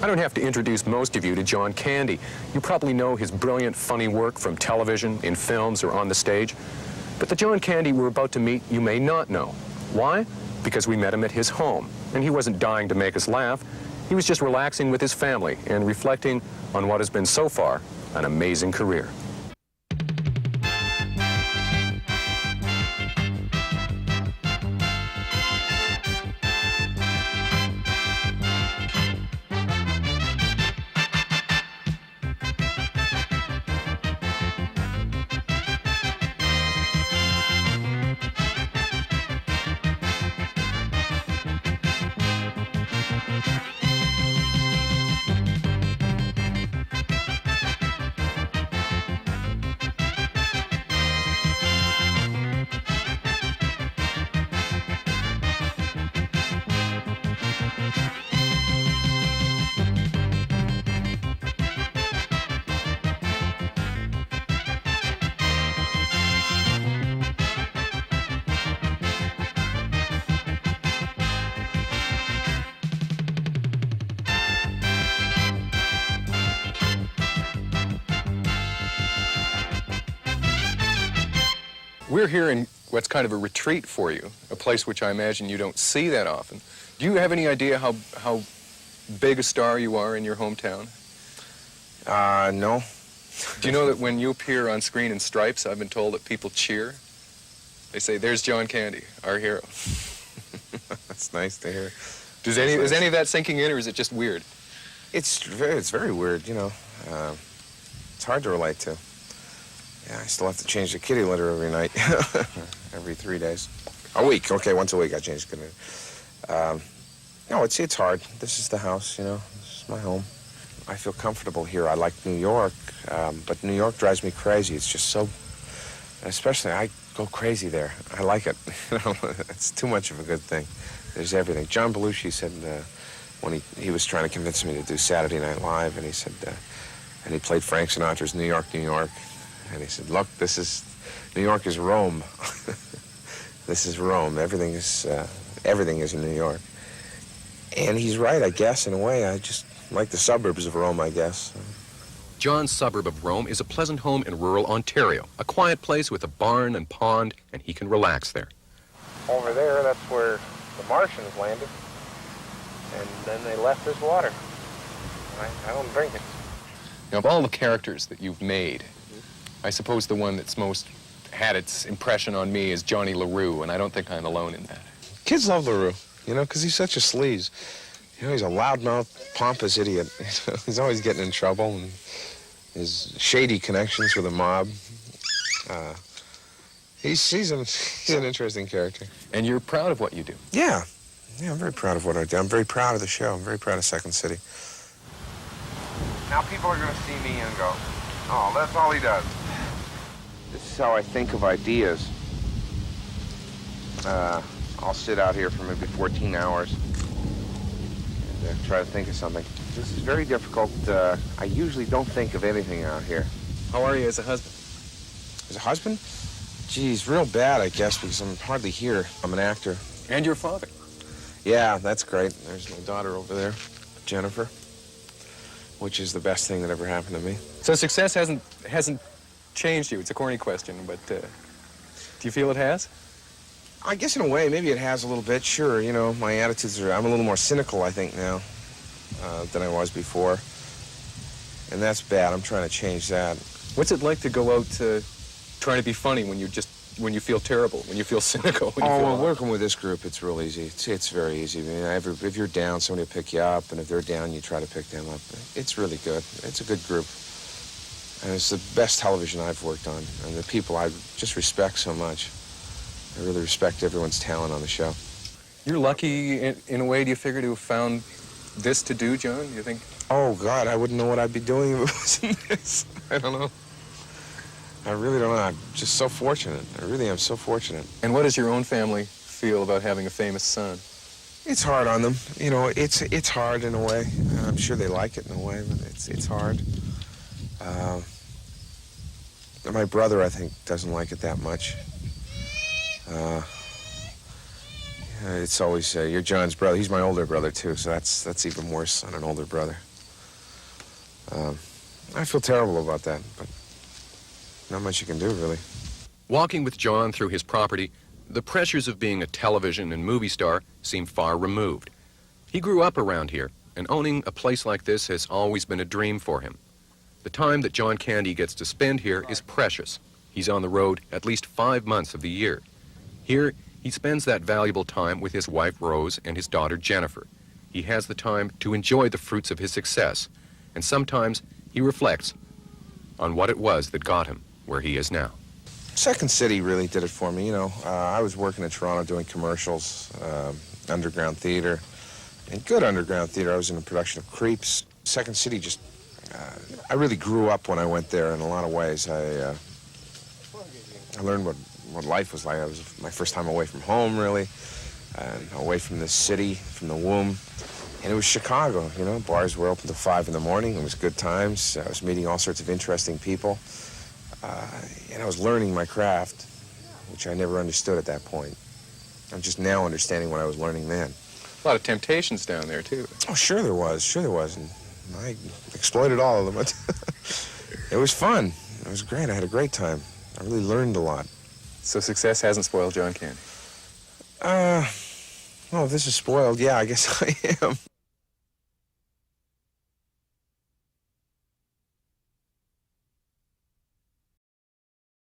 I don't have to introduce most of you to John Candy. You probably know his brilliant, funny work from television, in films, or on the stage. But the John Candy we're about to meet, you may not know. Why? Because we met him at his home, and he wasn't dying to make us laugh. He was just relaxing with his family and reflecting on what has been so far an amazing career. We're here in what's kind of a retreat for you, a place which I imagine you don't see that often. Do you have any idea how big a star you are in your hometown? No. Do you know that when you appear on screen in stripes, I've been told that people cheer? They say, "There's John Candy, our hero." That's nice to hear. Is any of that sinking in, or is it just weird? It's very weird, you know. It's hard to relate to. Yeah, I still have to change the kitty litter every night, every 3 days. A week, okay, once a week I change the kitty litter. No, it's hard. This is the house, you know. This is my home. I feel comfortable here. I like New York, but New York drives me crazy. It's just so, especially I go crazy there. I like it. You know, it's too much of a good thing. There's everything. John Belushi said when he was trying to convince me to do Saturday Night Live, and he said, and he played Frank Sinatra's New York, New York. And he said, "Look, New York is Rome. This is Rome. Everything is in New York." And he's right, I guess, in a way. I just like the suburbs of Rome, I guess. John's suburb of Rome is a pleasant home in rural Ontario, a quiet place with a barn and pond, and he can relax there. Over there, that's where the Martians landed. And then they left this water. I don't drink it. Now, of all the characters that you've made, I suppose the one that's most had its impression on me is Johnny LaRue, and I don't think I'm alone in that. Kids love LaRue, you know, because he's such a sleaze. You know, he's a loudmouth, pompous idiot. He's always getting in trouble, and his shady connections with the mob. He's an interesting character. And you're proud of what you do? Yeah, I'm very proud of what I do. I'm very proud of the show. I'm very proud of Second City. Now people are going to see me and go, "Oh, that's all he does." This is how I think of ideas. I'll sit out here for maybe 14 hours and try to think of something. This is very difficult. I usually don't think of anything out here. How are you as a husband? As a husband? Geez, real bad, I guess, because I'm hardly here. I'm an actor. And your father? Yeah, that's great. There's my daughter over there, Jennifer, which is the best thing that ever happened to me. So success hasn't changed you. It's a corny question, but do you feel it has? I guess in a way, maybe it has a little bit. Sure, you know, my attitudes I'm a little more cynical, I think, now than I was before. And that's bad. I'm trying to change that. What's it like to go out trying to be funny when you feel terrible, when you feel cynical? Well, working with this group, it's real easy. It's very easy. I mean, if you're down, somebody will pick you up, and if they're down, you try to pick them up. It's really good. It's a good group. And it's the best television I've worked on, and the people I just respect so much. I really respect everyone's talent on the show. You're lucky, in a way, do you figure, to have found this to do, John? Do you think? Oh, God, I wouldn't know what I'd be doing if it wasn't this. I don't know. I really don't know. I'm just so fortunate. I really am so fortunate. And what does your own family feel about having a famous son? It's hard on them. You know, it's hard in a way. I'm sure they like it in a way, but it's hard. My brother, I think, doesn't like it that much. It's always, you're John's brother. He's my older brother, too, so that's even worse on an older brother. I feel terrible about that, but not much you can do, really. Walking with John through his property, the pressures of being a television and movie star seem far removed. He grew up around here, and owning a place like this has always been a dream for him. The time that John Candy gets to spend here is precious. He's on the road at least 5 months of the year. Here, he spends that valuable time with his wife Rose and his daughter Jennifer. He has the time to enjoy the fruits of his success, and sometimes he reflects on what it was that got him where he is now. Second City really did it for me, you know. I was working in Toronto doing commercials, underground theater, and good underground theater. I was in a production of Creeps. Second City just, I really grew up when I went there in a lot of ways. I learned what life was like. It was my first time away from home, really, and away from the city, from the womb. And it was Chicago, you know. Bars were open till 5 in the morning. It was good times. I was meeting all sorts of interesting people. And I was learning my craft, which I never understood at that point. I'm just now understanding what I was learning then. A lot of temptations down there, too. Oh, sure there was. And I exploited all of them. It was fun. It was great. I had a great time. I really learned a lot. So success hasn't spoiled John Candy? Well, if this is spoiled, yeah, I guess I am.